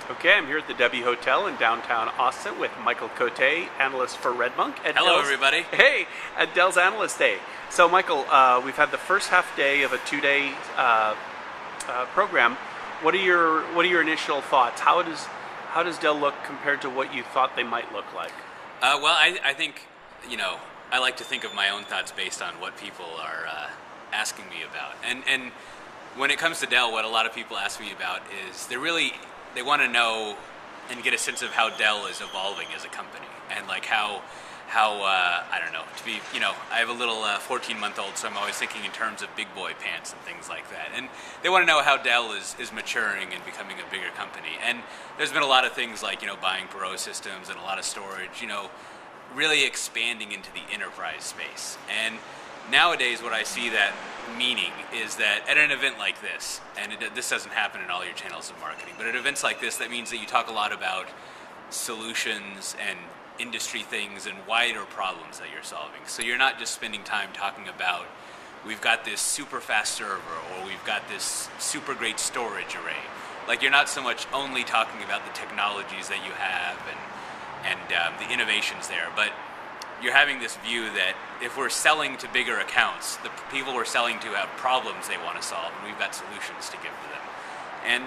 Okay, I'm here at the W Hotel in downtown Austin with Michael Cote, analyst for Redmonk. Hello, everybody. Hey, at Dell's Analyst Day. So, Michael, we've had the first half day of a two-day program. What are your initial thoughts? How does Dell look compared to what you thought they might look like? Well, I think, I like to think of my own thoughts based on what people are asking me about. And when it comes to Dell, what a lot of people ask me about is they want to know and get a sense of how Dell is evolving as a company, and like how I don't know, I have a little 14-month-old, so I'm always thinking in terms of big boy pants and things like that. And they want to know how Dell is maturing and becoming a bigger company. And there's been a lot of things like, buying Pro systems and a lot of storage, really expanding into the enterprise space. And nowadays what I see that meaning is that at an event like this, and this doesn't happen in all your channels of marketing, but at events like this, that means that you talk a lot about solutions and industry things and wider problems that you're solving. So you're not just spending time talking about, we've got this super fast server, or we've got this super great storage array. Like, you're not so much only talking about the technologies that you have and the innovations there, but you're having this view that if we're selling to bigger accounts, the people we're selling to have problems they want to solve, and we've got solutions to give to them. And,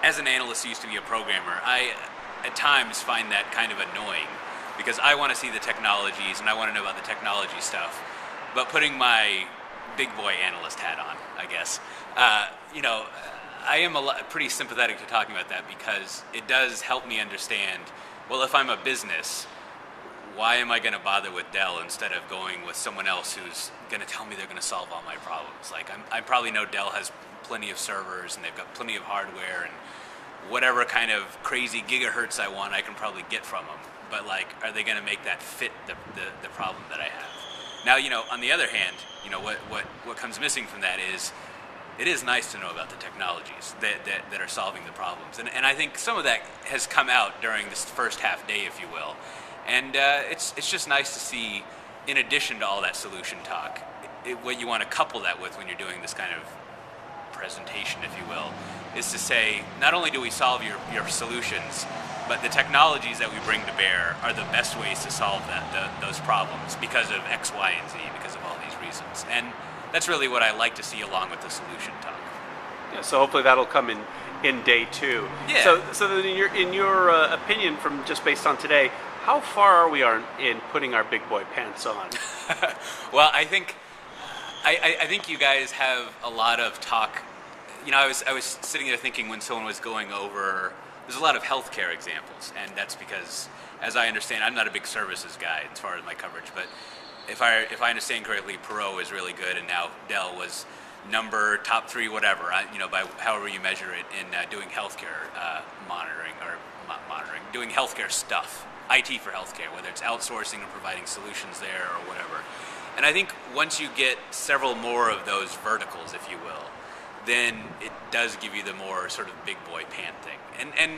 as an analyst who used to be a programmer, I at times find that kind of annoying, because I want to see the technologies and I want to know about the technology stuff, but putting my big boy analyst hat on, I guess, I am pretty sympathetic to talking about that, because it does help me understand, well, if I'm a business, why am I going to bother with Dell instead of going with someone else who's going to tell me they're going to solve all my problems? Like, I probably know Dell has plenty of servers and they've got plenty of hardware, and whatever kind of crazy gigahertz I want, I can probably get from them. But like, are they going to make that fit the problem that I have? Now, on the other hand, what comes missing from that is, it is nice to know about the technologies that are solving the problems. And I think some of that has come out during this first half day, if you will. And it's just nice to see, in addition to all that solution talk, what you want to couple that with when you're doing this kind of presentation, if you will, is to say, not only do we solve your solutions, but the technologies that we bring to bear are the best ways to solve those problems because of X, Y, and Z, because of all these reasons. And that's really what I like to see along with the solution talk. Yeah, so hopefully that'll come in day two. Yeah. So then in your opinion, from just based on today, how far are we in putting our big boy pants on? Well, I think you guys have a lot of talk. I was sitting there thinking when someone was going over, there's a lot of healthcare examples, and that's because, as I understand, I'm not a big services guy as far as my coverage, but if I understand correctly, Perot is really good, and now Dell was top 3, whatever, by however you measure it, in doing healthcare monitoring, or not monitoring, doing healthcare stuff. IT for healthcare, whether it's outsourcing or providing solutions there or whatever. And I think once you get several more of those verticals, if you will, then it does give you the more sort of big boy pant thing.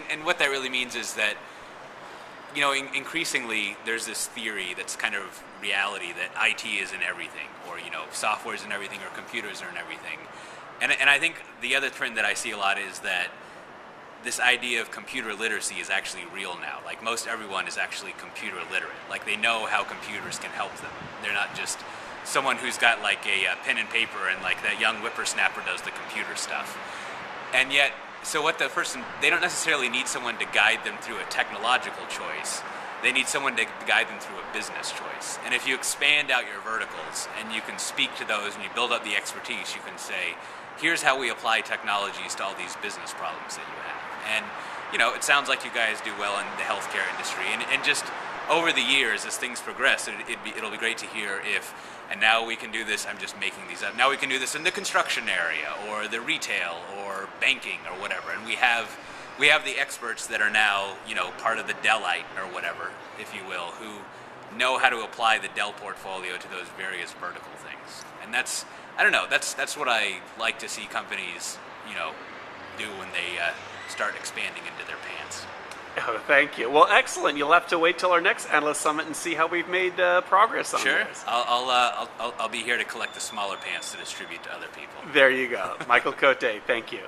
And what that really means is that, increasingly there's this theory that's kind of reality that IT is in everything, or, software is in everything, or computers are in everything. And I think the other trend that I see a lot is that this idea of computer literacy is actually real now. Like, most everyone is actually computer literate. Like, they know how computers can help them. They're not just someone who's got like a pen and paper and like that young whippersnapper does the computer stuff. And yet, so they don't necessarily need someone to guide them through a technological choice. They need someone to guide them through a business choice. And if you expand out your verticals and you can speak to those and you build up the expertise, you can say, here's how we apply technologies to all these business problems that you have. And, it sounds like you guys do well in the healthcare industry. And just over the years, as things progress, it'll be great to hear and now we can do this, I'm just making these up, now we can do this in the construction area, or the retail, or banking, or whatever. And we have the experts that are now, part of the Dellite, or whatever, if you will, who know how to apply the Dell portfolio to those various vertical things. And that's what I like to see companies, do when they start expanding into their pants. Oh, thank you. Well, excellent. You'll have to wait till our next Analyst Summit and see how we've made progress on this. Sure. I'll be here to collect the smaller pants to distribute to other people. There you go. Michael Cote, thank you.